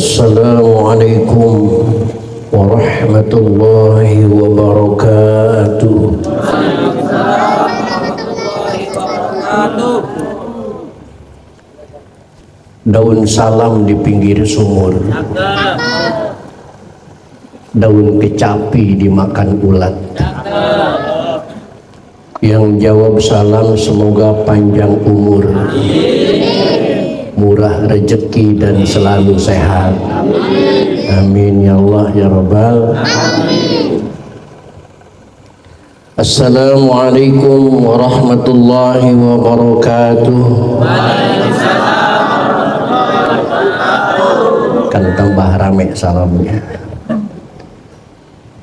Assalamualaikum warahmatullahi wabarakatuh. Daun salam di pinggir sumur, daun kecapi dimakan ulat. Yang jawab salam semoga panjang umur, murah rezeki dan selalu sehat. Amin ya Allah ya Rabbal. Assalamualaikum warahmatullahi wabarakatuh. Kan tambah rame salamnya.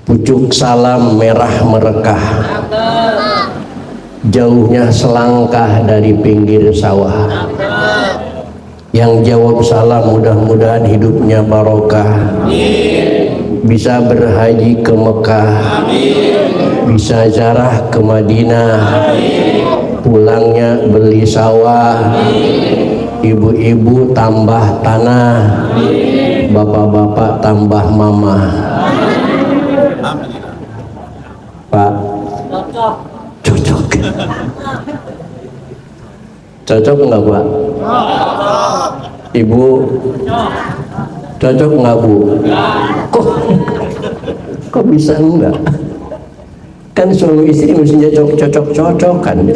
Pucuk salam merah merekah, jauhnya selangkah dari pinggir sawah. Yang jawab salam mudah-mudahan hidupnya barokah, bisa berhaji ke Mekah, bisa ziarah ke Madinah, pulangnya beli sawah, ibu-ibu tambah tanah, bapak-bapak tambah mama. Pak, cocok. Cocok nggak Pak? Ibu, cocok nggak Bu? Kok bisa enggak? Kan suami istri mestinya cocok-cocokan.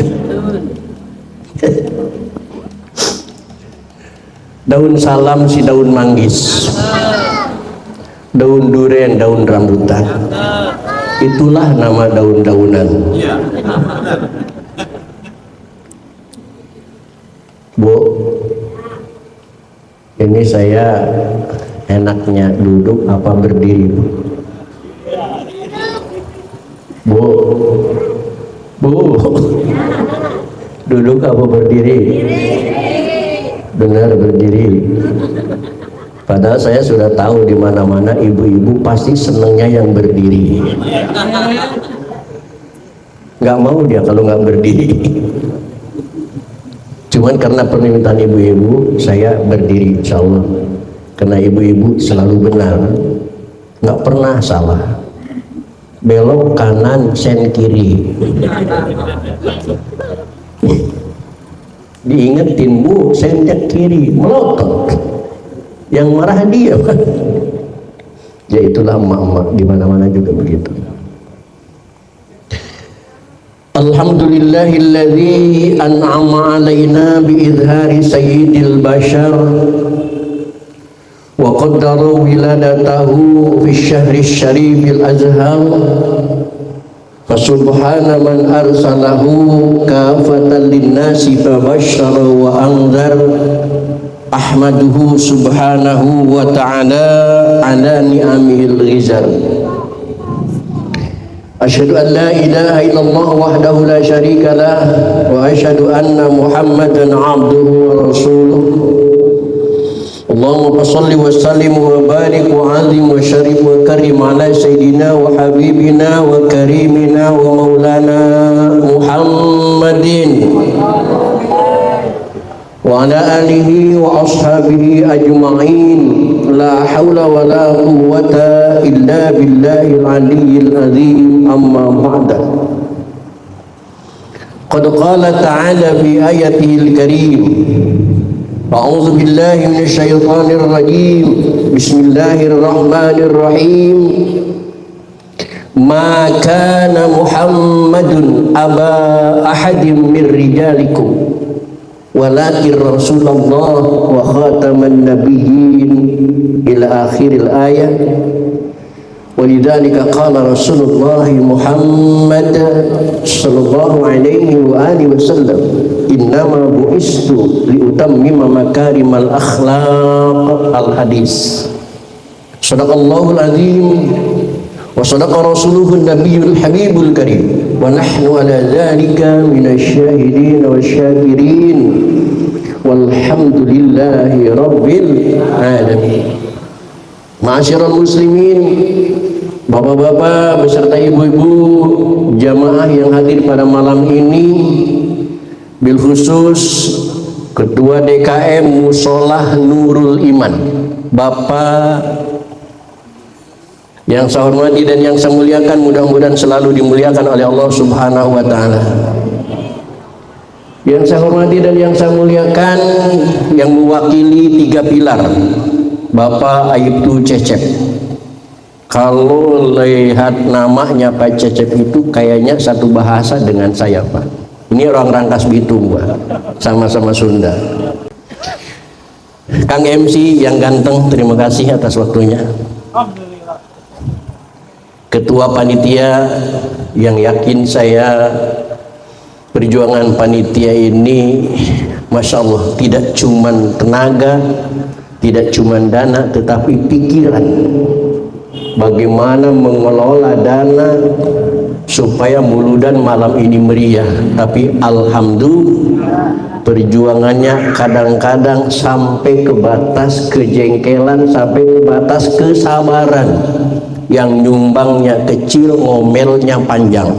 Daun salam si daun manggis, daun duren, daun rambutan. Itulah nama daun-daunan. Bu, ini saya enaknya duduk apa berdiri, Bu? Bu, duduk apa berdiri? Benar berdiri. Padahal saya sudah tahu di mana-mana ibu-ibu pasti senengnya yang berdiri. Nggak mau dia kalau nggak berdiri. Cuman karena permintaan ibu-ibu saya berdiri, insya Allah. Karena ibu-ibu selalu benar, nggak pernah salah. Belok kanan, sen kiri. Diingetin Bu, sennya kiri, melotot. Yang marah dia. Ya itulah emak-emak di mana-mana juga begitu. Alhamdulillahilladzi an'ama alaina biizhari sayyidil bashar wa qaddara wiladatahu fi syahri syarifil azhar. Fasubhana man arsalahu kafatan linnasi fabashshara wa anzar. Ahmaduhu subhanahu wa ta'ala ala ni'amil ghizar. Asyhadu an la ilaha illallah wahdahu la syarika lah wa asyhadu anna Muhammadan abduhu wa rasuluh. Allahumma salli wa sallim wa barik wa azim wa syarif wa karim ala sayyidina wa habibina wa karimina wa maulana Muhammadin wa ala alihi wa ashabihi ajma'in. La hawla wa la quwwata illa billahil aliyyil azim. Amma ba'da. Qad qala ta'ala fi ayatihil karim. A'udzu billahi minasy syaithanir rajim. Bismillahirrahmanirrahim. Ma kana Muhammadun aba ahadin min rijalikum walakin Rasulullah wa khataman nabiyyin ila akhiril ayat. Walidzalika qala Rasulullah Muhammad sallallahu alaihi wa alihi wasallam, innama bu'istu liutammima makarimal akhlaq. Al hadis. Shadaqallahul azim wa sadaqa rasuluhun nabiyul habibul karim wa nahnu ala dzalika minasyahidin wasyakirin walhamdulillahi rabbil alamin. Ma'asyiral muslimin, bapak-bapak beserta ibu-ibu jamaah yang hadir pada malam ini, bil khusus Ketua DKM Musolah Nurul Iman Bapak yang saya hormati dan yang saya muliakan, mudah-mudahan selalu dimuliakan oleh Allah Subhanahu wa taala. Yang saya hormati dan yang saya muliakan, yang mewakili 3 pilar, Bapak Aibtu Cecep. Kalau lihat namanya Pak Cecep itu kayaknya satu bahasa dengan saya, Pak. Ini orang Rangkas Bitung, Pak. Sama-sama Sunda. Kang MC yang ganteng, terima kasih atas waktunya. Ketua panitia yang yakin saya perjuangan panitia ini, Masya Allah, tidak cuman tenaga, tidak cuman dana, tetapi pikiran. Bagaimana mengelola dana supaya Muludan malam ini meriah. Tapi alhamdulillah perjuangannya kadang-kadang sampai ke batas kejengkelan, sampai ke batas kesabaran. Yang nyumbangnya kecil, ngomelnya panjang.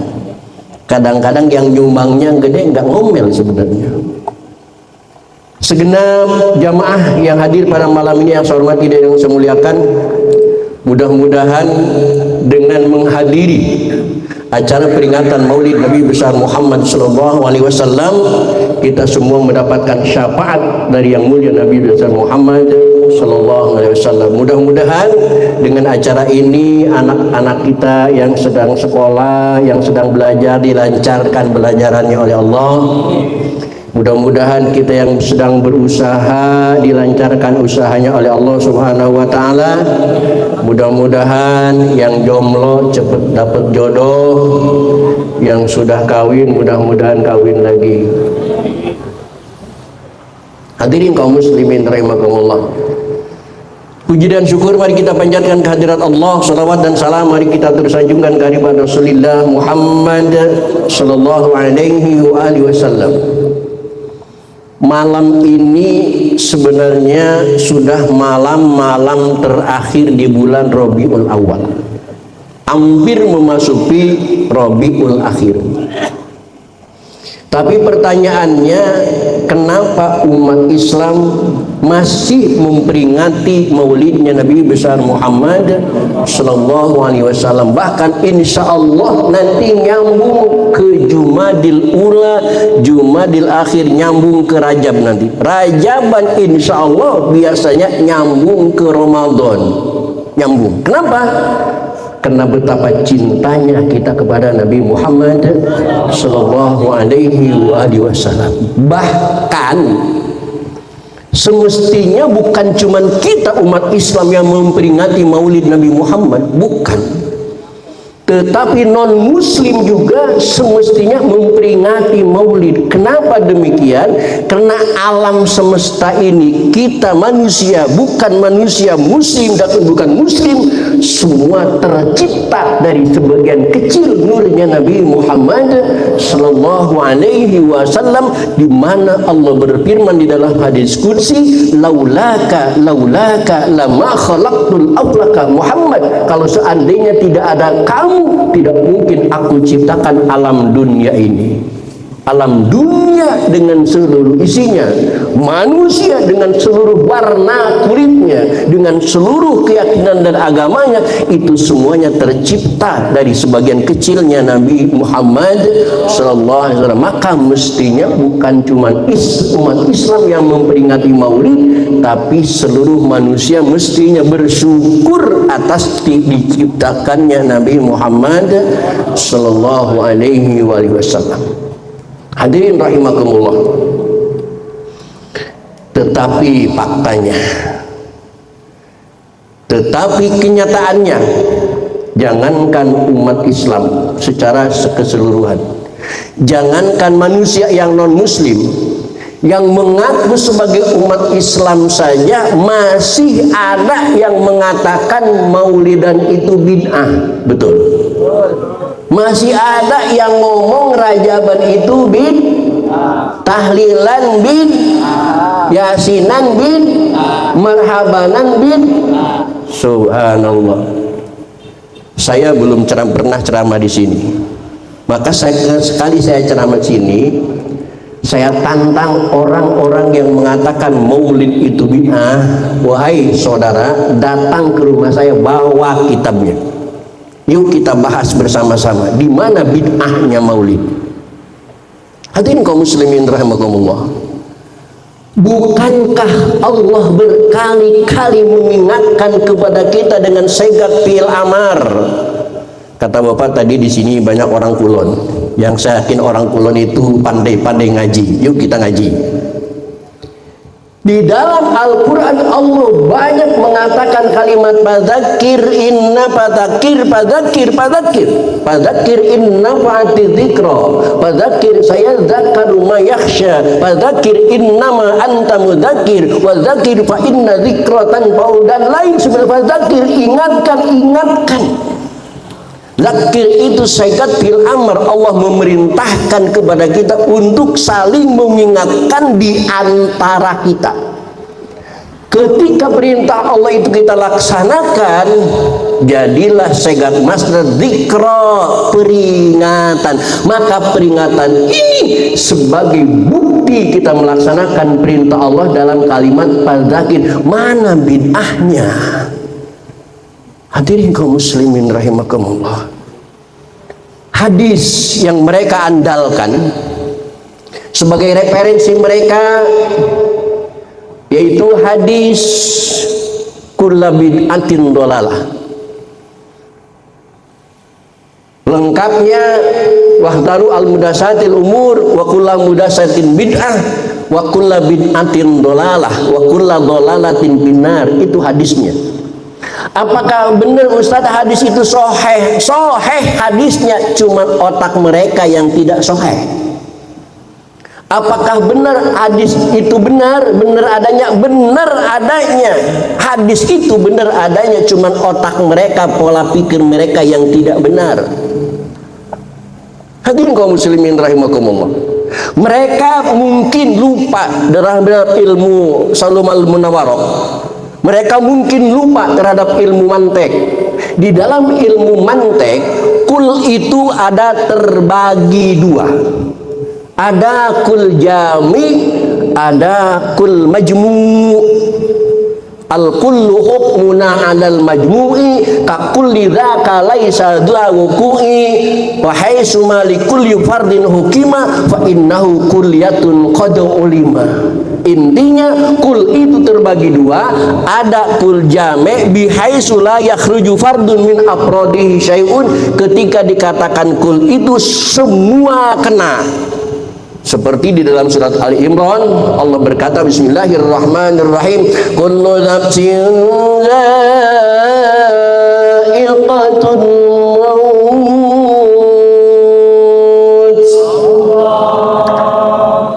Kadang-kadang yang nyumbangnya gede, nggak ngomel sebenarnya. Segenap jamaah yang hadir pada malam ini yang saya hormati dan yang saya muliakan, mudah-mudahan dengan menghadiri acara peringatan Maulid Nabi besar Muhammad SAW, kita semua mendapatkan syafaat dari yang mulia Nabi besar Muhammad SAW. Mudah-mudahan dengan acara ini anak-anak kita yang sedang sekolah, yang sedang belajar, dilancarkan belajarannya oleh Allah. Mudah-mudahan kita yang sedang berusaha dilancarkan usahanya oleh Allah Subhanahu wa taala. Mudah-mudahan yang jomblo cepat dapat jodoh, yang sudah kawin mudah-mudahan kawin lagi. Hadirin kaum muslimin rahimakumullah. Puji dan syukur mari kita panjatkan kehadirat Allah. Salawat dan salam mari kita terus sanjungkan kepada Rasulullah Muhammad sallallahu alaihi wasallam. Malam ini sebenarnya sudah malam-malam terakhir di bulan Rabiul Awal, hampir memasuki Rabiul Akhir. Tapi pertanyaannya, kenapa umat Islam masih memperingati maulidnya Nabi besar Muhammad sallallahu alaihi wasallam? Bahkan insya Allah nanti nyambung ke Jumadil Ula, Jumadil Akhir, nyambung ke Rajab nanti. Rajaban insya Allah biasanya nyambung ke Ramadan. Nyambung. Kenapa? Karena betapa cintanya kita kepada Nabi Muhammad sallallahu alaihi wasallam. Bahkan semestinya bukan cuma kita umat Islam yang memperingati Maulid Nabi Muhammad, bukan. Tetapi non muslim juga semestinya memperingati maulid. Kenapa demikian? Karena alam semesta ini, kita manusia, bukan manusia muslim dan bukan muslim, semua tercipta dari sebagian kecil nurnya Nabi Muhammad sallallahu alaihi wasallam, di mana Allah berfirman di dalam hadis qudsi, laulaka lama khalaqtul awlaka Muhammad. Kalau seandainya tidak ada kamu, tidak mungkin aku ciptakan alam dunia ini. Alam dunia dengan seluruh isinya, manusia dengan seluruh warna kulitnya, dengan seluruh keyakinan dan agamanya, itu semuanya tercipta dari sebagian kecilnya Nabi Muhammad sallallahu alaihi wasallam. Maka mestinya bukan cuma umat Islam yang memperingati Maulid, tapi seluruh manusia mestinya bersyukur atas diciptakannya Nabi Muhammad sallallahu alaihi wasallam. Hadirin rahimakumullah. Tetapi faktanya, tetapi kenyataannya, jangankan umat Islam secara keseluruhan, jangankan manusia yang non muslim, yang mengaku sebagai umat Islam saja masih ada yang mengatakan maulidan itu bid'ah. Betul. Masih ada yang ngomong rajaban itu tahlilan yasinan marhabanan subhanallah. Saya belum pernah ceramah di sini. Maka sekali saya ceramah di sini, Saya tantang orang-orang yang mengatakan maulid itu bid'ah. Wahai saudara, datang ke rumah saya, bawa kitabnya. Yuk kita bahas bersama-sama. Di mana bid'ahnya maulid? Hadirin kaum muslimin rahimakumullah. Bukankah Allah berkali-kali mengingatkan kepada kita dengan segat fi'il amar? Kata Bapak tadi di sini banyak orang Kulon. Yang saya yakin orang Kulon itu pandai-pandai ngaji. Yuk kita ngaji. Di dalam Al-Quran Allah banyak mengatakan kalimat fadzakir inna fadzakir inna fa'ati dzikra fadzakir sayadzakkaru ma yakhsha fadzakir innama anta mudzakir wa dzakir fa inna dzikra tanfa'u, dan lain sebagainya. Fadzakir, ingatkan. Zakir itu segat fil amr. Allah memerintahkan kepada kita untuk saling mengingatkan di antara kita. Ketika perintah Allah itu kita laksanakan, jadilah segat masdar dzikra, peringatan. Maka peringatan ini sebagai bukti kita melaksanakan perintah Allah dalam kalimat fadzakir. Mana bid'ahnya? Hadirin kaum muslimin rahimakumullah. Hadis yang mereka andalkan sebagai referensi mereka yaitu hadis kullu bid'atin dhalalah. Lengkapnya wahdaru al-mudasatil umur wa kullu mudasatin bid'ah wa kullu bid'atin dhalalah wa kullu dhalalatin binar. Itu hadisnya. Apakah benar Ustaz hadis itu sahih? Sahih hadisnya, cuman otak mereka yang tidak sahih. Apakah benar hadis itu benar? Benar adanya, benar adanya. Hadis itu benar adanya, cuman otak mereka, pola pikir mereka yang tidak benar. Hadirin kaum muslimin rahimakumullah. Mereka mungkin lupa dalam ilmu Salum al-Munawwarah. Mereka mungkin lupa terhadap ilmu mantek. Di dalam ilmu mantek, kul itu ada terbagi dua. Ada kul jami, ada kul majmu'. Al-kullu hukmuna 'alal majmu'i ka kulli dzaka laisa wuqu'i wa haitsu ma li kulli fardin hukima fa innahu kulliyatun qad ulima. Intinya kul itu terbagi dua, ada kul jami' bi haitsu la yakhruju fardun min afradihi syai'un. Ketika dikatakan kul itu semua kena. Seperti di dalam surat Ali Imran, Allah berkata bismillahirrahmanirrahim, kullu nafsin dha'iqatun maut.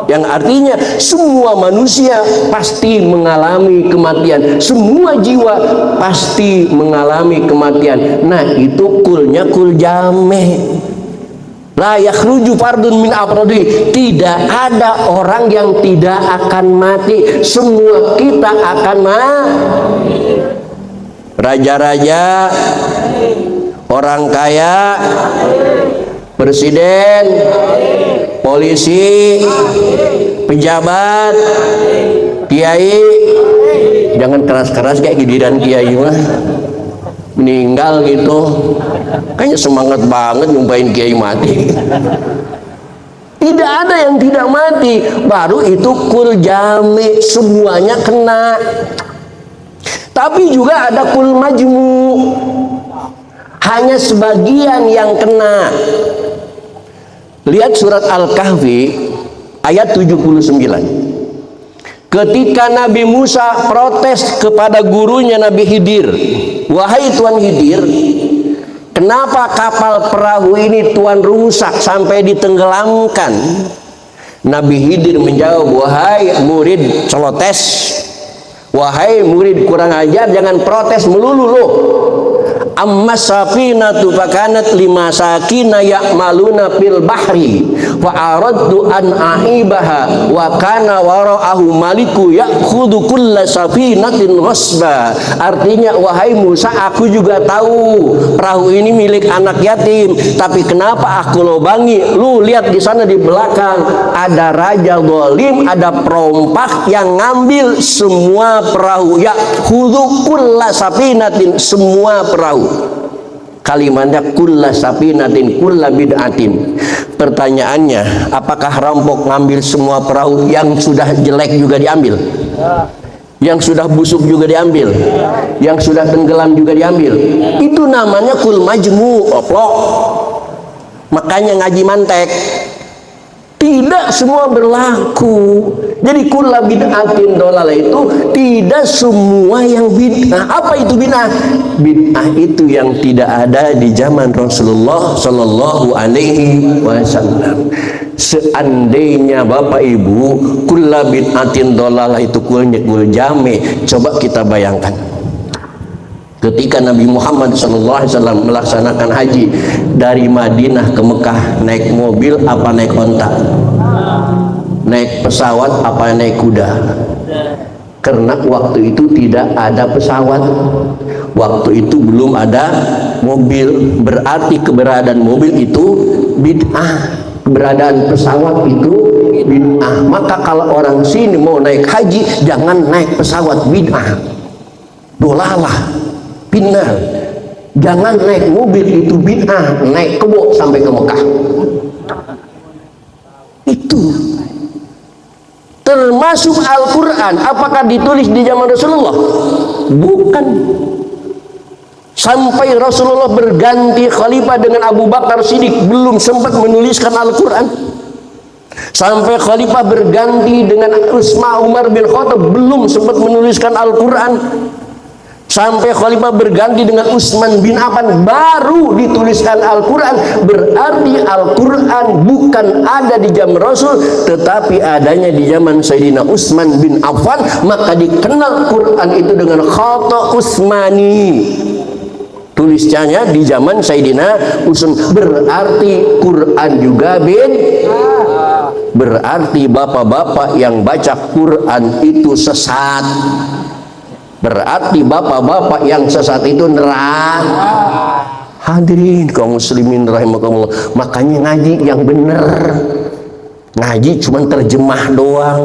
Yang artinya semua manusia pasti mengalami kematian, semua jiwa pasti mengalami kematian. Nah, itu kulnya kul jame'. La yakhruju fardun min afradi. Tidak ada orang yang tidak akan mati. Semua kita akan mati. Raja-raja, orang kaya, presiden, polisi, pejabat, kiai. Jangan keras-keras kayak giliran kiai mah meninggal gitu. Kayaknya semangat banget nyumpahin kiai mati. Tidak ada yang tidak mati. Baru itu kul jami', semuanya kena. Tapi juga ada kul majmu', hanya sebagian yang kena. Lihat surat Al-Kahfi ayat 79. Ketika Nabi Musa protes kepada gurunya Nabi Khidir, wahai Tuan Khidir, kenapa kapal perahu ini Tuan rusak sampai ditenggelamkan? Nabi Khidir menjawab, wahai murid celotes, wahai murid kurang ajar, jangan protes melulu loh. amma safinatu fakanat limasakina ya'maluna fil bahri fa aradtu an ahibaha wa kana wara'ahu maliku ya'khudhu kulla safinatin ghasba. Artinya, wahai Musa, aku juga tahu perahu ini milik anak yatim, tapi kenapa aku lobangi? Lu lihat di sana di belakang ada raja zalim, ada perompak yang ngambil semua perahu. Ya'khudhu kulla safinatin, semua perahu. Kalimatnya kulla sapinatin kulla bid'atin. Pertanyaannya, apakah rampok ngambil semua perahu? Yang sudah jelek juga diambil, yang sudah busuk juga diambil, yang sudah tenggelam juga diambil. Itu namanya kul majmu, oplok. Makanya ngaji mantek. Tidak semua berlaku. Jadi kulla bid'atin dolalah itu tidak semua yang bid'ah. Apa itu bid'ah? Bid'ah itu yang tidak ada di zaman Rasulullah Sallallahu Alaihi Wasallam. Seandainya Bapak Ibu kulla bid'atin dolalah itu kul jame, coba kita bayangkan. Ketika Nabi Muhammad SAW melaksanakan haji dari Madinah ke Mekah, naik mobil apa naik onta? Naik pesawat apa naik kuda? Karena waktu itu tidak ada pesawat, waktu itu belum ada mobil. Berarti keberadaan mobil itu bid'ah, keberadaan pesawat itu bid'ah. Maka kalau orang sini mau naik haji, jangan naik pesawat, bid'ah, dolalah, benar. Jangan naik mobil, itu bid'ah. Naik kebo sampai ke Mekah, itu termasuk Al-Quran. Apakah ditulis di zaman Rasulullah? Bukan. Sampai Rasulullah berganti khalifah dengan Abu Bakar Siddiq belum sempat menuliskan Al-Quran. Sampai khalifah berganti dengan Umar bin Khattab belum sempat menuliskan Al-Quran. Sampai khalifah berganti dengan Utsman bin Affan baru dituliskan Al-Quran. Berarti Al-Quran bukan ada di zaman Rasul, tetapi adanya di zaman Sayyidina Utsman bin Affan. Maka dikenal Quran itu dengan khata Utsmani, tulisannya di zaman Sayyidina Utsman. Berarti Quran juga berarti bapak-bapak yang baca Quran itu sesat. Berarti bapak-bapak yang sesat itu neraka. Hadirin kaum muslimin rahimakumullah. Makanya ngaji yang benar. Ngaji cuma terjemah doang,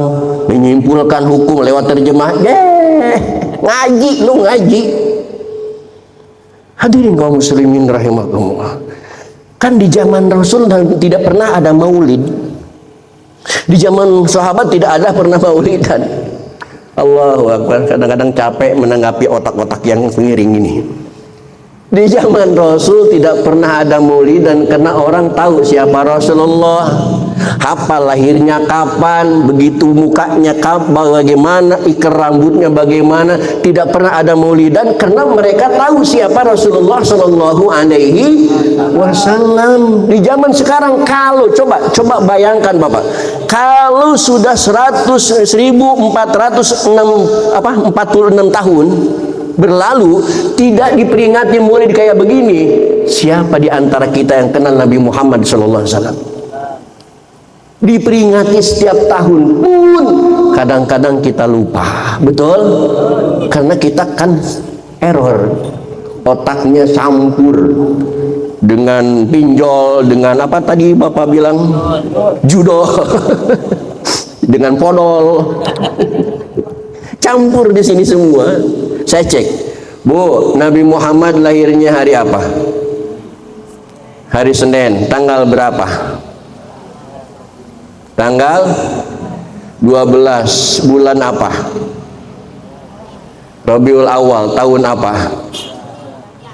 menyimpulkan hukum lewat terjemah. Ngaji, lu ngaji. Hadirin kaum muslimin rahimakumullah. Kan di zaman Rasul tidak pernah ada maulid. Di zaman sahabat tidak ada pernah maulidan. Allahu Akbar. Kadang-kadang capek menanggapi otak-otak yang pengiring ini. Di zaman Rasul tidak pernah ada maulid, dan karena orang tahu siapa Rasulullah, hafal lahirnya kapan, begitu mukanya bagaimana, ikat rambutnya bagaimana. Tidak pernah ada maulidan karena mereka tahu siapa Rasulullah Sallallahu Alaihi Wasallam. Di zaman sekarang, kalau coba bayangkan Bapak, kalau sudah 1446 tahun berlalu tidak diperingati maulid kayak begini, siapa di antara kita yang kenal Nabi Muhammad SAW? Diperingati setiap tahun pun kadang-kadang kita lupa, betul? Karena kita kan error, otaknya campur dengan pinjol, dengan apa tadi Bapak bilang, judo, dengan podol, campur di sini semua. Saya cek, Bu, Nabi Muhammad lahirnya hari apa? Hari Senin, tanggal berapa? Tanggal 12, bulan apa? Rabiul Awal, tahun apa?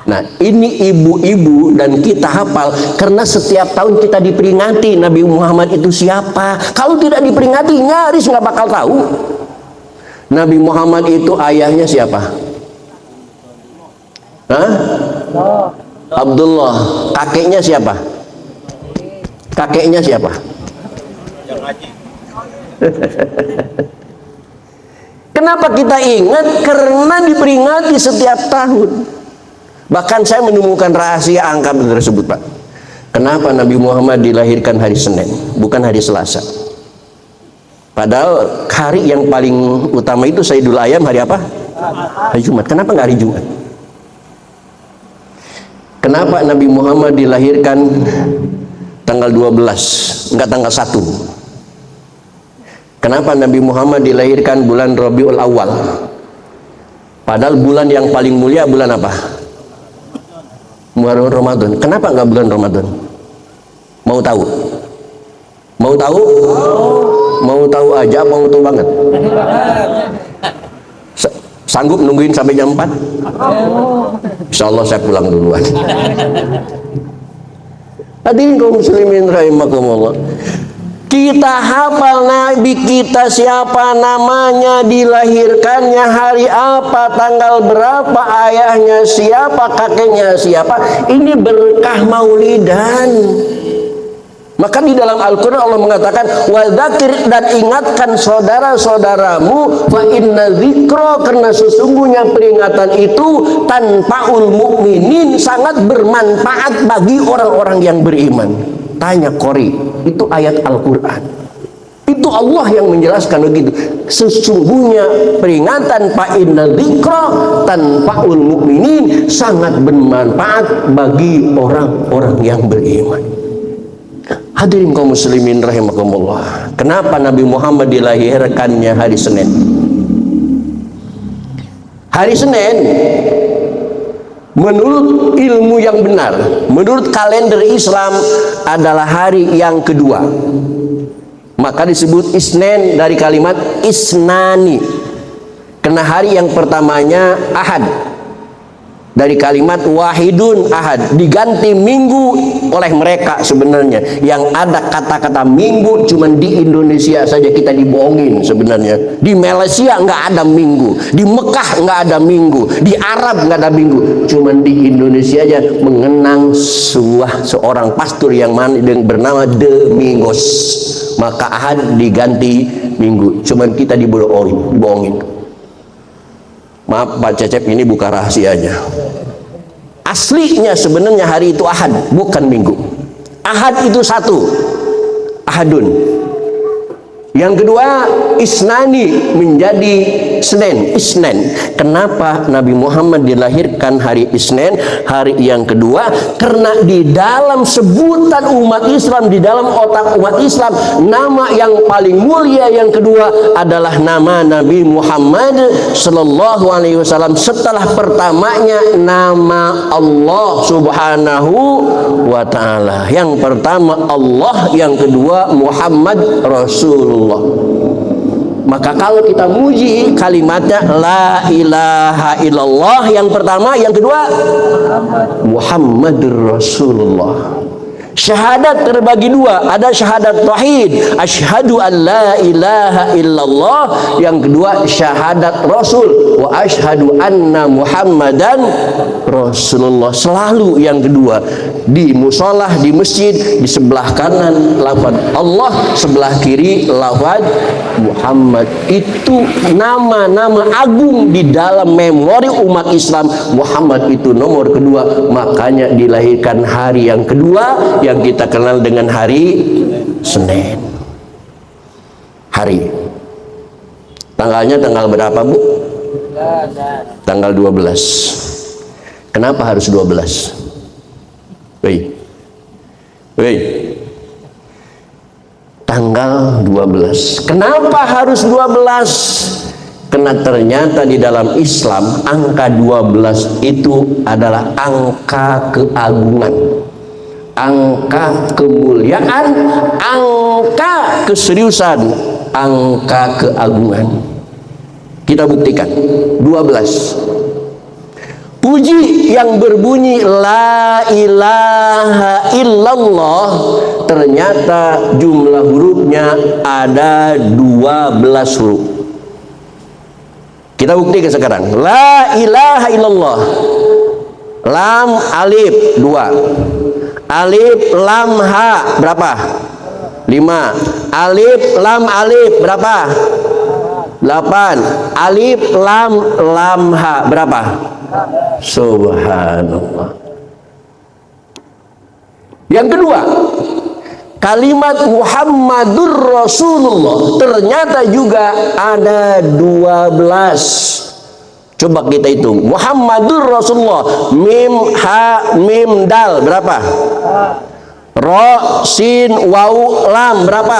Nah, ini ibu-ibu dan kita hafal karena setiap tahun kita diperingati Nabi Muhammad itu siapa. Kalau tidak diperingati, nyaris nggak bakal tahu. Nabi Muhammad itu ayahnya siapa? Hah? Abdullah. Kakeknya siapa? Kakeknya siapa? Kenapa kita ingat? Karena diperingati setiap tahun. Bahkan saya menemukan rahasia angka tersebut, Pak. Kenapa Nabi Muhammad dilahirkan hari Senin, bukan hari Selasa? Padahal hari yang paling utama itu Sayyidul Ayam hari apa? Hari Jumat. Kenapa nggak hari Jumat? Kenapa Nabi Muhammad dilahirkan tanggal 12, enggak tanggal 1? Kenapa Nabi Muhammad dilahirkan bulan Rabiul Awal? Padahal bulan yang paling mulia bulan apa? Bulan Ramadan. Kenapa enggak bulan Ramadan? Mau tahu? Mau tahu? Mau tahu aja, mau tahu banget? Sanggup nungguin sampai jam 4? Insya Allah saya pulang duluan. Hadirin kaum muslimin rahimakumullah. Kita hafal Nabi kita siapa namanya, dilahirkannya hari apa, tanggal berapa, ayahnya siapa, kakeknya siapa. Ini berkah maulidan. Maka di dalam Al-Quran Allah mengatakan, wadzakir, dan ingatkan saudara-saudaramu, fa inna dzikra, karena sesungguhnya peringatan itu tanpaul mukminin, sangat bermanfaat bagi orang-orang yang beriman. Tanya Qori, itu ayat Al-Quran. Itu Allah yang menjelaskan begitu. Sesungguhnya peringatan fa inna dzikra tanpaul mukminin, sangat bermanfaat bagi orang-orang yang beriman. Hadirin kaum muslimin rahimakumullah. Kenapa Nabi Muhammad dilahirkannya hari Senin? Hari Senin menurut ilmu yang benar, menurut kalender Islam adalah hari yang kedua. Maka disebut Isnin dari kalimat isnani. Karena hari yang pertamanya Ahad, dari kalimat wahidun ahad, diganti minggu oleh mereka. Sebenarnya yang ada kata-kata minggu cuman di Indonesia saja kita dibohongin. Sebenarnya di Malaysia nggak ada minggu, di Mekah nggak ada minggu, di Arab nggak ada minggu, cuman di Indonesia aja mengenang seorang pastor yang bernama Domingos. Maka ahad diganti minggu, cuman kita dibohongin. Maaf Pak Cecep, ini bukan rahasianya. Aslinya sebenarnya hari itu Ahad, bukan minggu. Ahad itu satu, Ahadun. Yang kedua Isnani, menjadi Senin, Isnen. Kenapa Nabi Muhammad dilahirkan hari Isnin, hari yang kedua? Karena di dalam sebutan umat Islam, di dalam otak umat Islam, nama yang paling mulia yang kedua adalah nama Nabi Muhammad Sallallahu Alaihi Wasallam. Setelah pertamanya nama Allah Subhanahu wa Ta'ala. Yang pertama Allah, yang kedua Muhammad Rasulullah. Maka kalau kita muji kalimatnya la ilaha illallah yang pertama, yang kedua Muhammadur Rasulullah. Syahadat terbagi dua, ada syahadat tauhid, asyhadu an la ilaha illallah, yang kedua syahadat rasul, wa asyhadu anna muhammadan rasulullah. Selalu yang kedua, di musolah, di masjid, di sebelah kanan lafaz Allah, sebelah kiri lafaz Muhammad. Itu nama-nama agung di dalam memori umat Islam. Muhammad itu nomor kedua, makanya dilahirkan hari yang kedua yang kita kenal dengan hari Senin. Hari tanggalnya tanggal berapa, Bu? Tanggal 12. Kenapa harus 12? Woi, tanggal 12. Kenapa harus 12? Karena ternyata di dalam Islam angka 12 itu adalah angka keagungan, angka kemuliaan, angka keseriusan, angka keagungan. Kita buktikan 12. Puji yang berbunyi la ilaha illallah, ternyata jumlah hurufnya ada 12 huruf. Kita buktikan sekarang. La ilaha illallah, lam alif 2, alif lam ha berapa? 5. Alif lam alif berapa? 8. Alif lam lam ha berapa? Subhanallah. Yang kedua, kalimat Muhammadur Rasulullah ternyata juga ada 12. Coba kita hitung. Muhammadur Rasulullah, mim ha mim dal berapa? Ro sin waw lam berapa?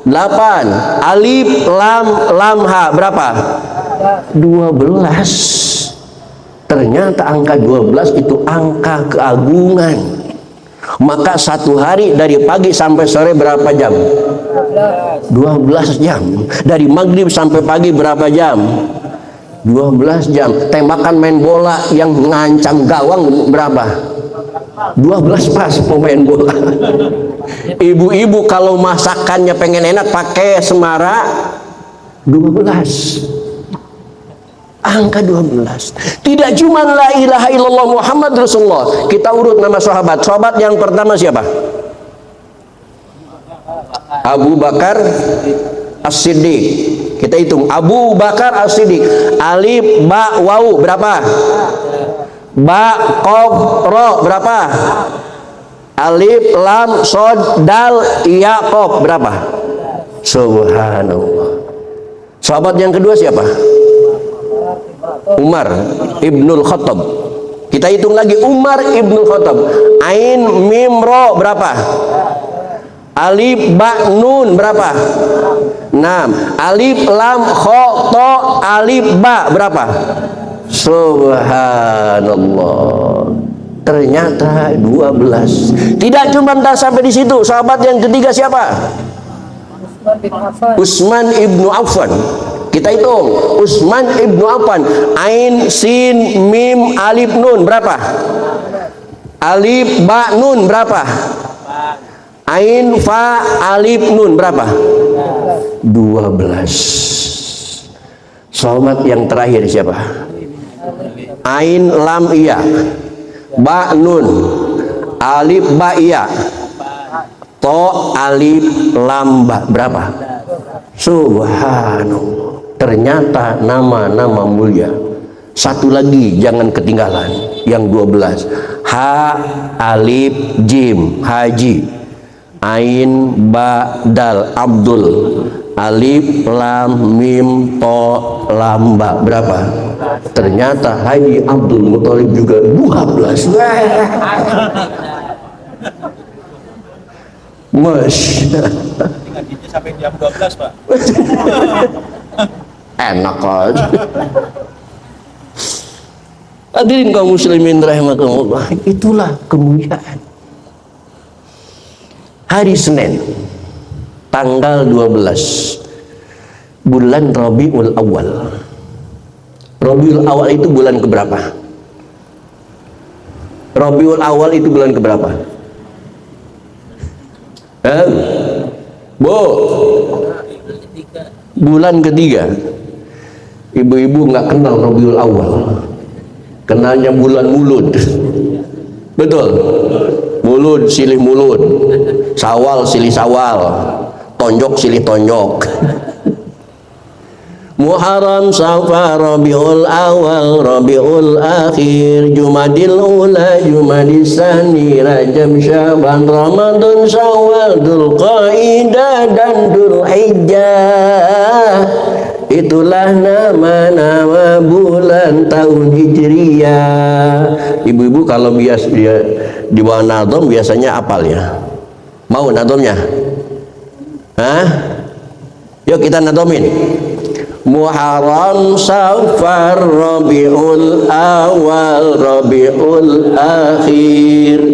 8. Alif lam lam ha berapa? 12. Ternyata angka 12 itu angka keagungan. Maka satu hari dari pagi sampai sore berapa jam? 12 jam. Dari maghrib sampai pagi berapa jam? 12 jam. Tembakan main bola yang ngancam gawang berapa? 12 pas pemain bola. Ibu-ibu kalau masakannya pengen enak pakai semara 12. Angka 12. Tidak cuma la ilaha illallah Muhammad Rasulullah. Kita urut nama sahabat. Sahabat yang pertama siapa? Abu Bakar As-Siddiq. Kita hitung. Abu Bakar As-Siddiq. Alif ba waw berapa? Ba qaf ro berapa? Alif lam sod dal ya qaf berapa? Subhanallah. Sahabat yang kedua siapa? Umar Ibnul Khattab. Kita hitung lagi. Umar Ibnul Khattab. Ain mim ro berapa? Alif ba nun berapa? 6. Alif lam kha ta alif ba berapa? Subhanallah. Ternyata 12. Tidak cuma sampai di situ. Sahabat yang ketiga siapa? Utsman ibnu Affan. Kita hitung. Utsman ibnu Affan. Ain sin mim alif nun berapa? Alif ba nun berapa? Ain fa alif nun berapa? 12. Sahabat yang terakhir siapa? Ain lam iya, ba nun, alif ba iya, to alif lam ba berapa? Subhanallah. Ternyata nama-nama mulia. Satu lagi jangan ketinggalan, yang 12. Ha alif jim haji, ain ba dal Abdul, alif lam mim to lam ba berapa? Ternyata Haji Abdul Muthalib juga 12. Masya sampai jam 12 Pak. Enak aja. Hadirin kaum muslimin rahimakumullah, itulah kemuliaan hari Senin tanggal 12 bulan Rabiul Awal. Rabiul Awal itu bulan keberapa? Rabiul Awal itu bulan keberapa? Bu, bulan ketiga. Ibu-ibu nggak kenal Rabiul Awal, kenalnya bulan Mulud. Betul? Mulud silih mulud, Sawal silih sawal, tonjok silih tonjok. Muharram, Safar, Rabiul Awal, Rabiul Akhir, Jumadil Ula, Jumadis Tsani, Rajab, Syaban, Ramadan, Syawal, Dzulqa'dah dan Dzulhijjah. Itulah nama-nama bulan tahun Hijriyah. Ibu-ibu kalau biasa di bawah nadom biasanya apal ya? Mau nadomnya? Hah? Yuk kita nadomin. Muharram, Safar, Rabiul Awal, Rabiul Akhir,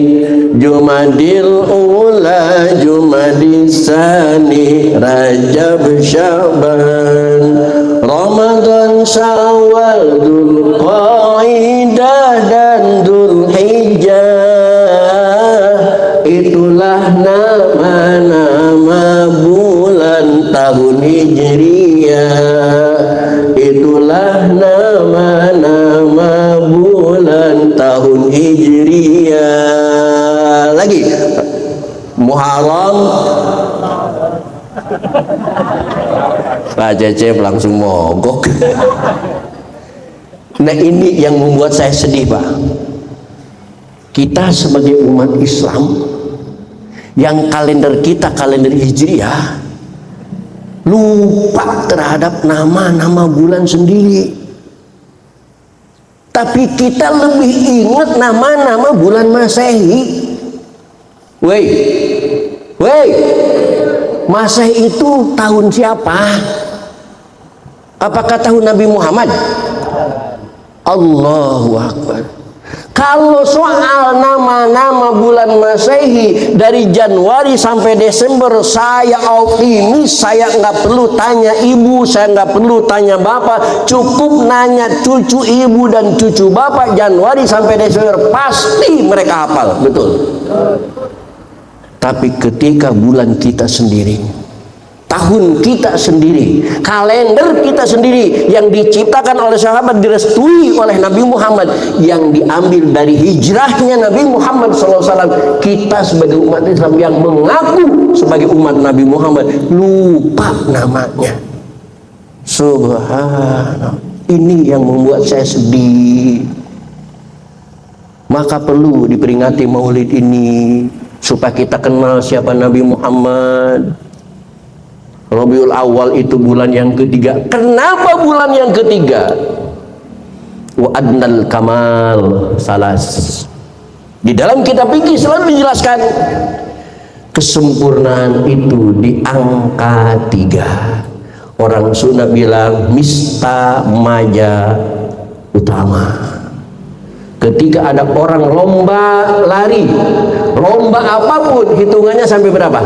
Jumadil Ula, Jumadis Tsani, Rajab, Syaban, Ramadan, Syawal, Dzulqa'dah dan Dzulhijjah. Itulah nama-nama bulan tahun Hijriyah. Itulah nama-nama bulan tahun Hijriyah. Lagi Muharram, Pak Cecep langsung mogok. Nah ini yang membuat saya sedih Pak. Kita sebagai umat Islam yang kalender kita kalender Hijriah lupa terhadap nama-nama bulan sendiri. Tapi kita lebih ingat nama-nama bulan Masehi. Woi, Masehi itu tahun siapa? Apakah tahun Nabi Muhammad? Allahu Akbar. Kalau soal nama-nama bulan Masehi dari Januari sampai Desember, saya optimis, saya nggak perlu tanya ibu, saya nggak perlu tanya bapak, cukup nanya cucu ibu dan cucu bapak Januari sampai Desember, pasti mereka hafal, betul. Tapi ketika bulan kita sendiri, tahun kita sendiri, kalender kita sendiri yang diciptakan oleh sahabat, direstui oleh Nabi Muhammad, yang diambil dari hijrahnya Nabi Muhammad SAW, kita sebagai umat Islam yang mengaku sebagai umat Nabi Muhammad lupa namanya. Subhanallah, ini yang membuat saya sedih. Maka perlu diperingati Maulid ini supaya kita kenal siapa Nabi Muhammad. Rabiul Awal itu bulan yang ketiga. Kenapa bulan yang ketiga? Wa adnal kamal salas. Di dalam kitab fikih selalu dijelaskan kesempurnaan itu di angka 3. Orang Sunda bilang mista maja utama. Ketika ada orang lomba lari, lomba apapun, hitungannya sampai berapa?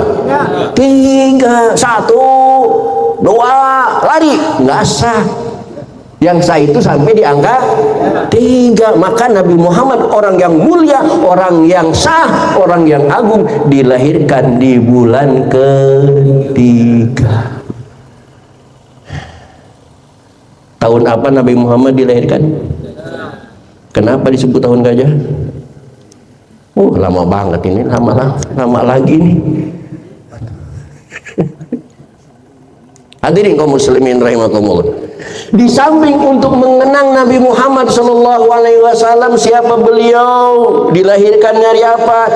3, 1, 2, lari, nggak sah. Yang sah itu sampai di angka 3. Maka Nabi Muhammad orang yang mulia, orang yang sah, orang yang agung, dilahirkan di bulan ketiga. Tahun apa Nabi Muhammad dilahirkan? Kenapa disebut tahun gajah? Oh, lama banget ini, lama lagi nih. Hadirin kaum muslimin rahimakumullah. Di samping untuk mengenang Nabi Muhammad SAW, siapa beliau, dilahirkan dari apa,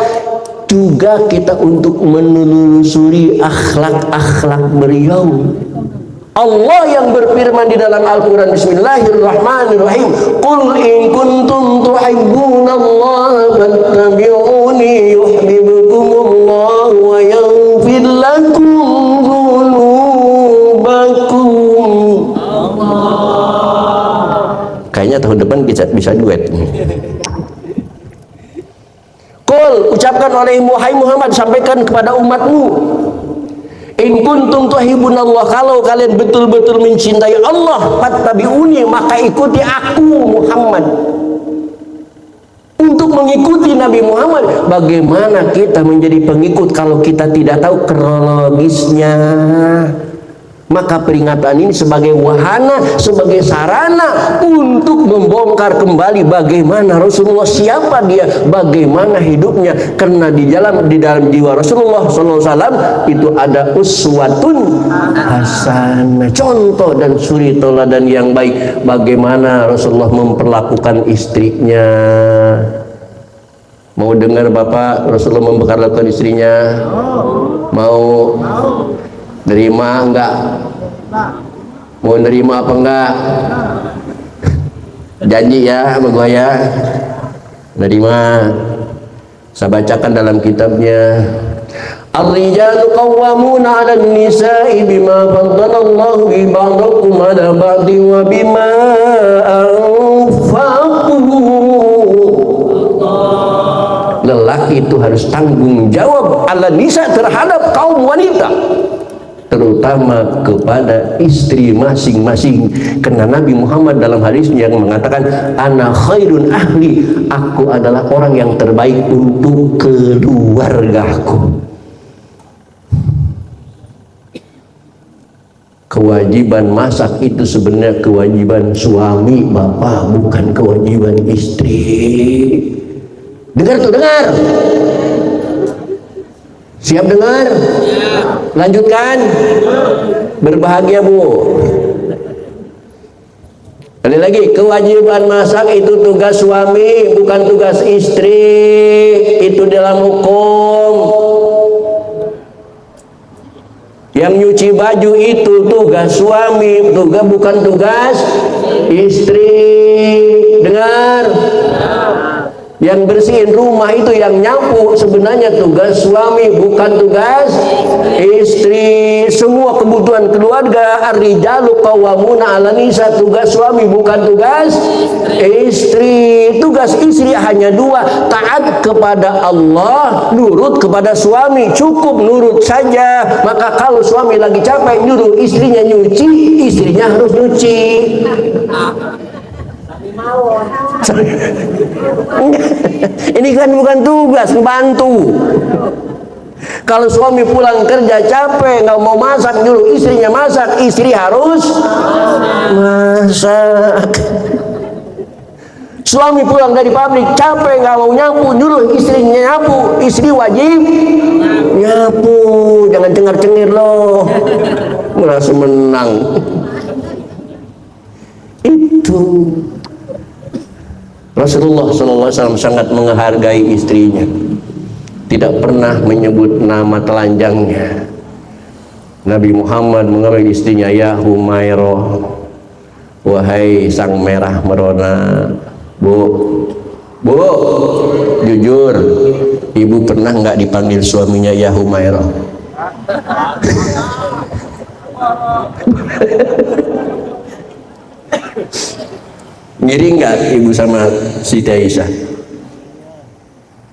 juga kita untuk menelusuri akhlak-akhlak beliau. Allah yang berfirman di dalam Al-Quran, Bismillahirrahmanirrahim, Qul in kuntum tuhibbunallaha fattabi'uni yuhibbukumullah wa yaghfir lakum dzunubakum. Kayaknya tahun depan bisa duet. Qul, ucapkan oleh Muhammad, sampaikan kepada umatmu, in kuntum tuhibbunallah, kalau kalian betul-betul mencintai Allah, fattabi'uni, maka ikuti aku Muhammad. Untuk mengikuti Nabi Muhammad, bagaimana kita menjadi pengikut kalau kita tidak tahu kronologisnya? Maka peringatan ini sebagai wahana, sebagai sarana untuk membongkar kembali bagaimana Rasulullah, siapa dia, bagaimana hidupnya. Karena di dalam jiwa Rasulullah SAW itu ada uswatun hasanah, contoh dan suri teladan yang baik. Bagaimana Rasulullah memperlakukan istrinya. Mau dengar Bapak Rasulullah memperlakukan istrinya? Mau? Nerima enggak? Mau nerima apa enggak? Janji ya sama gua ya. Nerima. Saya bacakan dalam kitabnya, Ar-rijalu qawwamuna 'alan nisa'i bima faddalallahu bi ba'dakum 'ala ba'din wa bima anfaqu. Lelaki itu harus tanggung jawab 'alan nisa, terhadap kaum wanita, terutama kepada istri masing-masing. Karena Nabi Muhammad dalam hadis yang mengatakan, ana khairun ahli, aku adalah orang yang terbaik untuk keluargaku. Kewajiban masak itu sebenarnya kewajiban suami bapak, bukan kewajiban istri. Dengar tuh, dengar. Siap dengar? Lanjutkan. Berbahagia Bu. Kali lagi, kewajiban masak itu tugas suami, bukan tugas istri. Itu dalam hukum. Yang nyuci baju itu tugas suami, bukan tugas istri. Dengar? Yang bersihin rumah itu, yang nyapu sebenarnya tugas suami, bukan tugas istri. Semua kebutuhan keluarga, ar-rijalu qawwamuna 'alan nisa, tugas suami bukan tugas istri. Tugas istri hanya dua, taat kepada Allah, nurut kepada suami. Cukup nurut saja. Maka kalau suami lagi capek nyuruh istrinya nyuci, istrinya harus nyuci. Ini kan bukan tugas, membantu. Kalau suami pulang kerja capek, nggak mau masak, nyuruh istrinya masak, istri harus masak. Suami pulang dari pabrik capek, nggak mau nyapu, nyuruh istrinya nyapu, istri wajib nyapu. Jangan cengar-cengir loh, merasa menang. Itu Rasulullah SAW sangat menghargai istrinya, tidak pernah menyebut nama telanjangnya. Nabi Muhammad mengambil istrinya, ya Humairah, wahai sang merah merona. Bu, jujur, ibu pernah nggak dipanggil suaminya ya Humairah? Ngiri nggak ibu sama Siti Aisyah?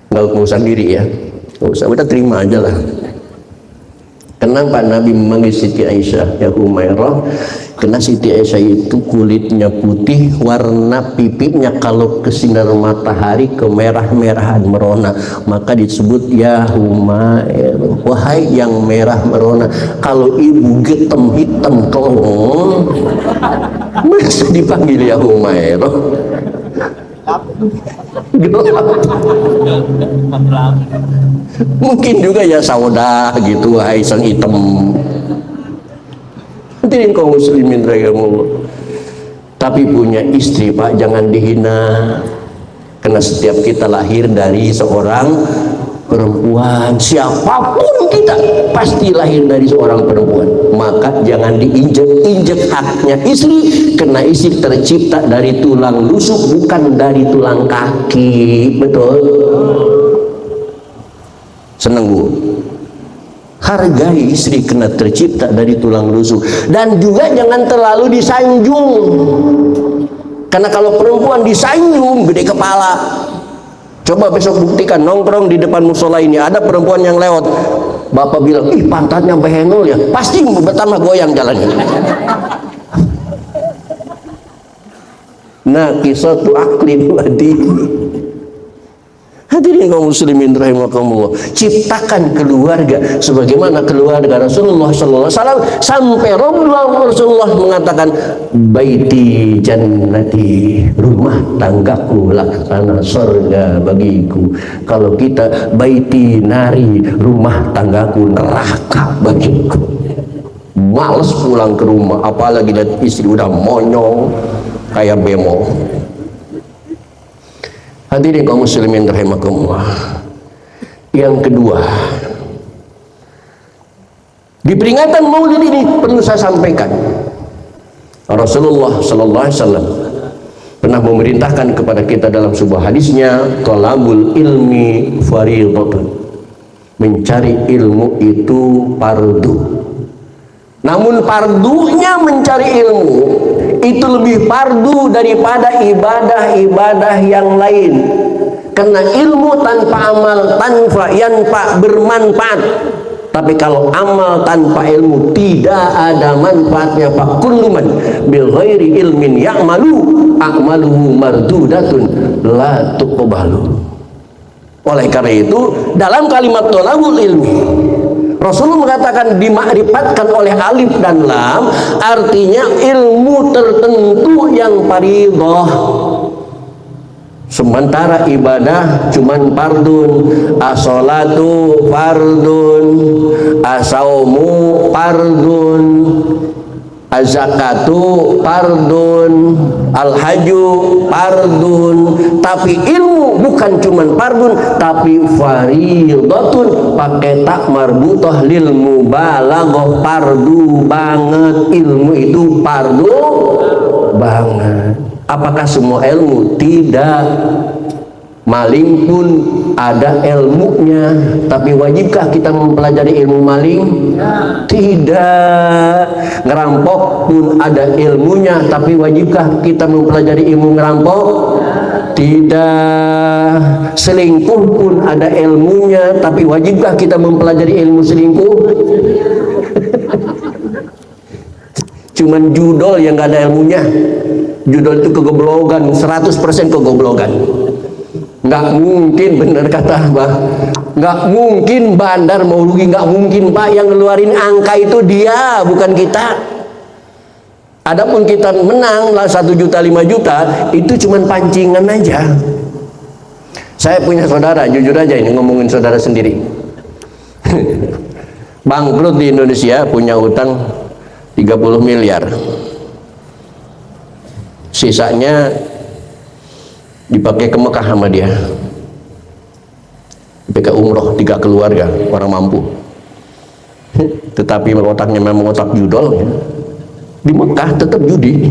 Nggak usah ngiri ya, nggak usah, udah terima aja lah. Kenapa Nabi memanggil Siti Aisyah ya Humairah? Karena Siti Aisyah itu kulitnya putih, warna pipinya kalau kesinar matahari kemerah-merahan merona, maka disebut ya Humairah, wahai yang merah merona. Kalau ibu hitam tolong, masa dipanggil ya Humairah? Mungkin juga ya Saudah gitu, wahai sang hitam. Hadirin kaum muslimin rahimahullah. Tapi punya istri Pak jangan dihina, karena setiap kita lahir dari seorang perempuan. Siapapun kita pasti lahir dari seorang perempuan. Maka jangan diinjek-injek haknya istri, karena istri tercipta dari tulang rusuk, bukan dari tulang kaki. Betul? Senang Bu? Hargai istri karena tercipta dari tulang rusuk. Dan juga jangan terlalu disanjung, karena kalau perempuan disanjung gede kepala. Coba besok buktikan, nongkrong di depan musola ini, ada perempuan yang lewat, bapak bilang, ih pantatnya behenol ya, pasti bertambah goyang jalannya. Nah, kisah tu aklin wadi. Hadirin kaum muslimin rahimakumullah, ciptakan keluarga sebagaimana keluarga Rasulullah sallallahu alaihi wasallam, sampai Rasulullah mengatakan baiti jannati, rumah tanggaku laksana surga bagiku. Kalau kita baiti nari, rumah tanggaku neraka bagiku. Males pulang ke rumah, apalagi lihat istri udah monyong kayak bemo. Hadirin kaum muslimin rahimakumullah. Yang kedua, di peringatan Maulid ini perlu saya sampaikan, Rasulullah sallallahu alaihi wasallam pernah memerintahkan kepada kita dalam sebuah hadisnya, talabul ilmi fardhatun, mencari ilmu itu fardu. Namun fardunya mencari ilmu itu lebih fardu daripada ibadah-ibadah yang lain. Karena ilmu tanpa amal bermanfaat. Tapi kalau amal tanpa ilmu tidak ada manfaatnya. Fa kullu man bil ghairi ilmin ya'malu a'maluhu mardudatun la tuqbalu. Oleh karena itu dalam kalimat thalabul ilmi, Rasulullah mengatakan dimakrifatkan oleh alif dan lam, artinya ilmu tertentu yang fardhah. Sementara ibadah cuman fardun, as-sholatu fardun, as-saumu fardun, az-zakatu fardun, al-haju fardun. Tapi ilmu bukan cuman fardun, tapi faridatun, pakai tak marbutah lil mubalaghah, fardu banget. Ilmu itu fardu banget. Apakah semua ilmu? Tidak. Maling pun ada ilmunya, tapi wajibkah kita mempelajari ilmu maling? Tidak. Ngerampok pun ada ilmunya, tapi wajibkah kita mempelajari ilmu ngerampok? Tidak. Selingkuh pun ada ilmunya, tapi wajibkah kita mempelajari ilmu selingkuh? Cuman judul yang gak ada ilmunya. Judul itu kegoblogan, 100% kegoblogan. Nggak mungkin, bener kata Abah, nggak mungkin bandar mau rugi, nggak mungkin Pak. Yang ngeluarin angka itu dia, bukan kita. Adapun kita menang lah 1 juta 5 juta, itu cuman pancingan aja. Saya punya saudara, jujur aja ini ngomongin saudara sendiri. Bangkrut di Indonesia, punya utang 30 miliar. Sisanya dipakai ke Mekah sama dia, dipakai umroh 3 keluarga orang mampu. Tetapi otaknya memang otak judol ya. Di Mekah tetap judi.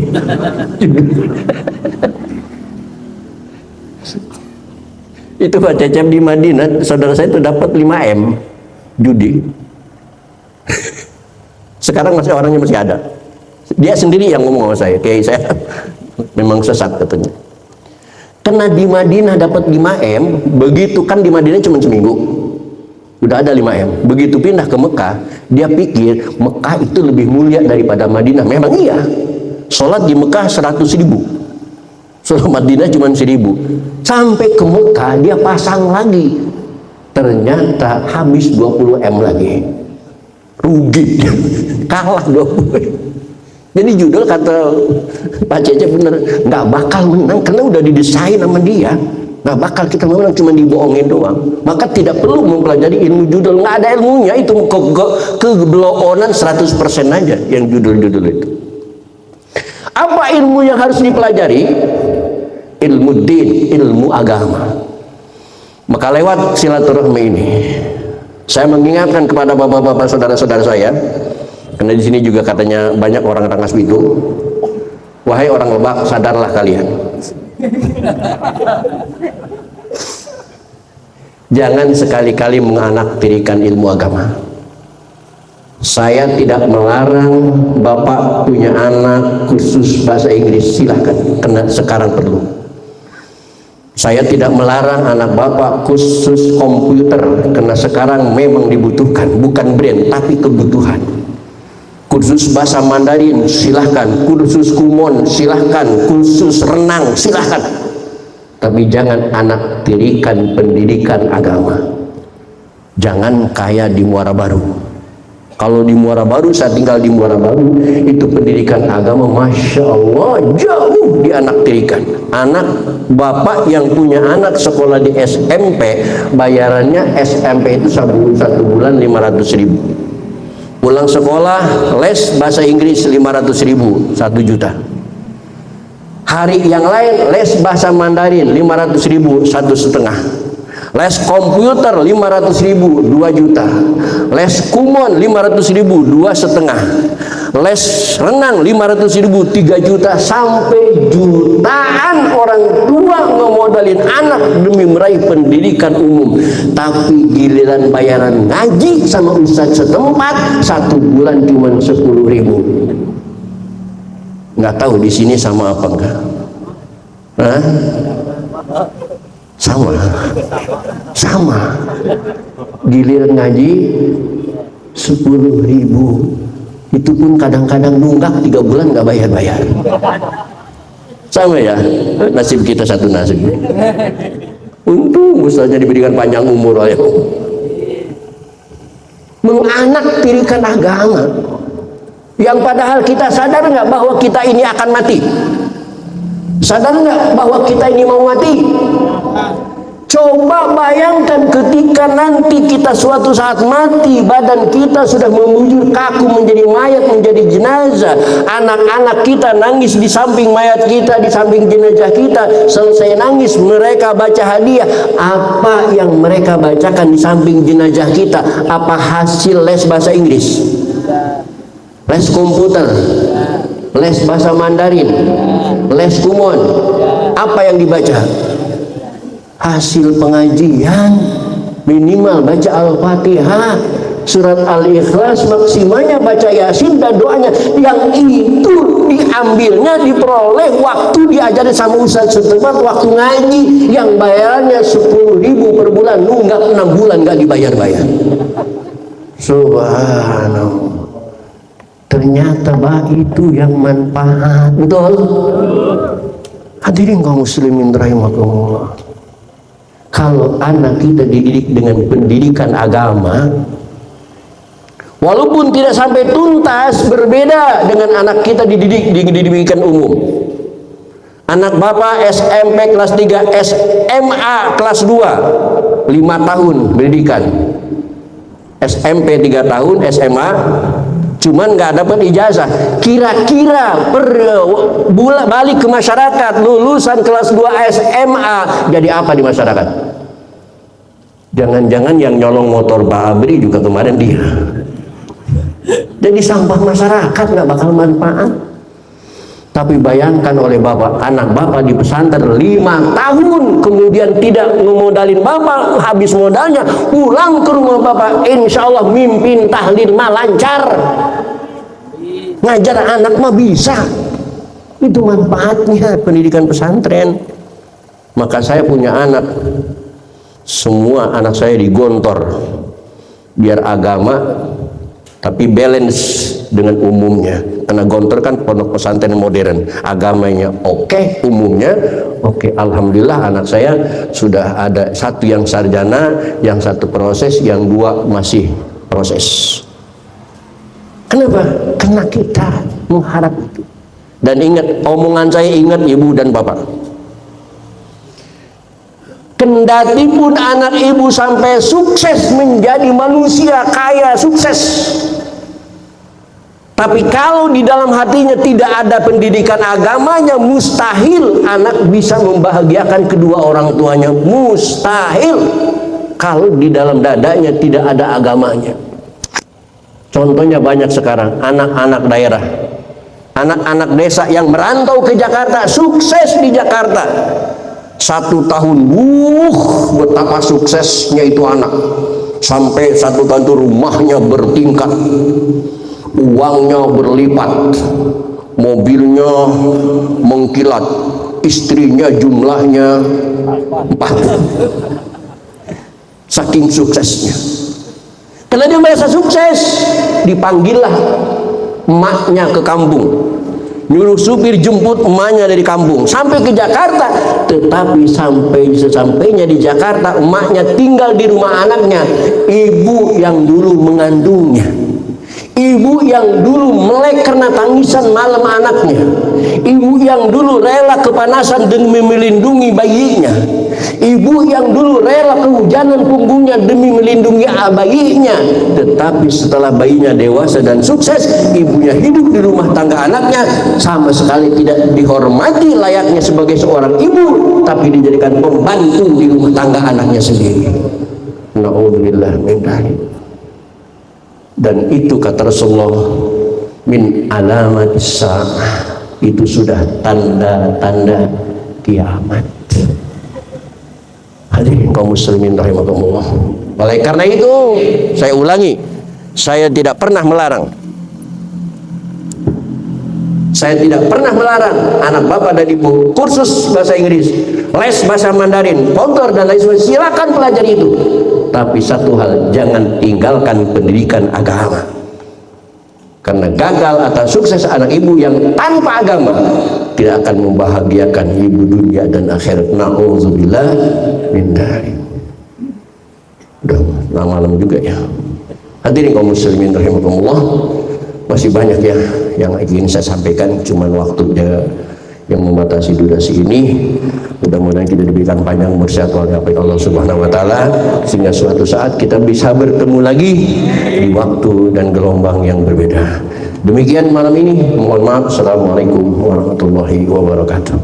Itu Pak Cecep di Madinah, saudara saya itu dapat 5M judi. Sekarang masih orangnya masih ada. Dia sendiri yang ngomong sama saya, kayak saya memang sesat katanya. Karena di Madinah dapat 5M, begitu kan di Madinah cuma seminggu, udah ada 5M. Begitu pindah ke Mekah, dia pikir Mekah itu lebih mulia daripada Madinah. Memang iya. Sholat di Mekah 100.000, sholat Madinah cuma 1.000. Sampai ke Mekah dia pasang lagi, ternyata habis 20M lagi, rugi, kalah 20. Jadi judul kata Pak Cecep bener, nggak bakal menang karena udah didesain sama dia. Nggak bakal kita menang, cuma dibohongin doang. Maka tidak perlu mempelajari ilmu judul, nggak ada ilmunya. Itu kegeloonan 100% aja yang judul-judul itu. Apa ilmu yang harus dipelajari? Ilmu din, ilmu agama. Maka lewat silaturahmi ini, saya mengingatkan kepada bapak-bapak saudara-saudara saya, karena di sini juga katanya banyak orang Rangas Bitu. Wahai orang Lebak, sadarlah kalian. Jangan sekali-kali menganaktirikan ilmu agama. Saya tidak melarang bapak punya anak kursus bahasa Inggris, silahkan, karena sekarang perlu. Saya tidak melarang anak bapak kursus komputer, karena sekarang memang dibutuhkan, bukan brand tapi kebutuhan. Kursus bahasa Mandarin silahkan, kursus kumon silahkan, kursus renang silahkan. Tapi jangan anak tirikan pendidikan agama. Jangan kayak di Muara Baru. Kalau di Muara Baru, saya tinggal di Muara Baru, itu pendidikan agama Masya Allah jauh dianaktirikan. Anak bapak yang punya anak sekolah di SMP, bayarannya SMP itu satu bulan 500.000. Pulang sekolah les bahasa Inggris 500.000, 1 juta. Hari yang lain les bahasa Mandarin 500.000, 1,5. Les komputer 500.000, 2 juta. Les kumon 500.000, 2,5. Les renang 500.000, 3 juta. Sampai jutaan orang tua ngemodalin anak demi meraih pendidikan umum. Tapi giliran bayaran ngaji sama ustadz setempat 1 bulan cuma 10.000. Nggak tahu di sini sama apa enggak? Hah? Sama. Giliran ngaji 10.000, itu pun kadang-kadang nunggak 3 bulan nggak bayar. Sama ya, nasib kita satu nasib. Untung ustaznya diberikan panjang umur ayo. Menganaktirikan agama, yang padahal kita sadar nggak bahwa kita ini akan mati. Sadar nggak bahwa kita ini mau mati? Coba bayangkan ketika nanti kita suatu saat mati, badan kita sudah membujur kaku menjadi mayat, menjadi jenazah. Anak-anak kita nangis di samping mayat kita, di samping jenazah kita. Selesai nangis, mereka baca hadiah. Apa yang mereka bacakan di samping jenazah kita? Apa hasil les bahasa Inggris? Les komputer? Les bahasa Mandarin? Les kumon? Apa yang dibaca? Hasil pengajian, minimal baca Al-Fatihah, surat Al-Ikhlas, maksimalnya baca Yasin dan doanya. Yang itu diambilnya, diperoleh waktu diajarin sama Ustaz setempat waktu ngaji, yang bayarannya 10.000 per bulan, nunggak 6 bulan nggak dibayar-bayar. Subhanallah. Ternyata itu yang manfaat. Betul? Hadirin kaum muslimin rahimakumullah. Kalau anak kita dididik dengan pendidikan agama, walaupun tidak sampai tuntas, berbeda dengan anak kita dididik di pendidikan umum. Anak bapak SMP kelas 3, SMA kelas 2, 5 tahun pendidikan. SMP 3 tahun, SMA cuman nggak dapat ijazah. Kira-kira balik ke masyarakat, lulusan kelas 2 SMA jadi apa di masyarakat? Jangan-jangan yang nyolong motor Babri juga kemarin dia. Jadi sampah masyarakat, nggak bakal manfaat. Tapi bayangkan oleh anak bapak di pesantren 5 tahun, kemudian tidak memodalin bapak, habis modalnya, pulang ke rumah bapak, insya Allah mimpin tahlil mah lancar. Ngajar anak mah bisa. Itu manfaatnya pendidikan pesantren. Maka saya punya anak, semua anak saya digontor biar agama tapi balance dengan umumnya. Karena gontor kan pondok pesantren modern, agamanya oke, umumnya oke. Alhamdulillah anak saya sudah ada satu yang sarjana, yang satu proses, yang 2 masih proses. Kenapa? Karena kita mengharap itu. Dan ingat, omongan saya, ingat ibu dan bapak, kendati pun anak ibu sampai sukses menjadi manusia kaya, sukses, tapi kalau di dalam hatinya tidak ada pendidikan agamanya, mustahil anak bisa membahagiakan kedua orang tuanya. Mustahil kalau di dalam dadanya tidak ada agamanya. Contohnya banyak sekarang, anak-anak daerah, anak-anak desa yang merantau ke Jakarta, sukses di Jakarta. 1 tahun, betapa suksesnya itu anak. Sampai 1 tahun itu rumahnya bertingkat, uangnya berlipat, mobilnya mengkilat, istrinya jumlahnya 4. Saking suksesnya. Karena dia merasa sukses, dipanggillah emaknya ke kampung, nyuruh supir jemput emaknya dari kampung sampai ke Jakarta. Tetapi sesampainya di Jakarta, emaknya tinggal di rumah anaknya, ibu yang dulu mengandungnya, ibu yang dulu melek karena tangisan malam anaknya, ibu yang dulu rela kepanasan demi melindungi bayinya, ibu yang dulu rela kehujanan punggungnya demi melindungi bayinya. Tetapi setelah bayinya dewasa dan sukses, ibunya hidup di rumah tangga anaknya, sama sekali tidak dihormati layaknya sebagai seorang ibu, tapi dijadikan pembantu di rumah tangga anaknya sendiri. Na'udzubillah min dzalik. Dan itu kata Rasulullah, min alamatis sa'ah, itu sudah tanda-tanda kiamat. Hadirin kaum muslimin rahimakumullah. Oleh karena itu, saya ulangi, saya tidak pernah melarang. Saya tidak pernah melarang anak bapak dan ibu kursus bahasa Inggris, les bahasa Mandarin, kontor dan lain sebagainya. Silakan pelajari itu. Tapi satu hal, jangan tinggalkan pendidikan agama. Karena gagal atau sukses anak ibu yang tanpa agama tidak akan membahagiakan ibu dunia dan akhirat. Na'udzubillah min dzalik. Udah malam juga ya. Hadirin kaum muslimin rahimakumullah. Masih banyak ya yang ingin saya sampaikan, cuman waktunya yang membatasi durasi ini. Mudah-mudahan kita diberikan panjang umur sehat oleh Allah Subhanahu wa taala, sehingga suatu saat kita bisa bertemu lagi di waktu dan gelombang yang berbeda. Demikian malam ini, mohon maaf. Assalamualaikum warahmatullahi wabarakatuh.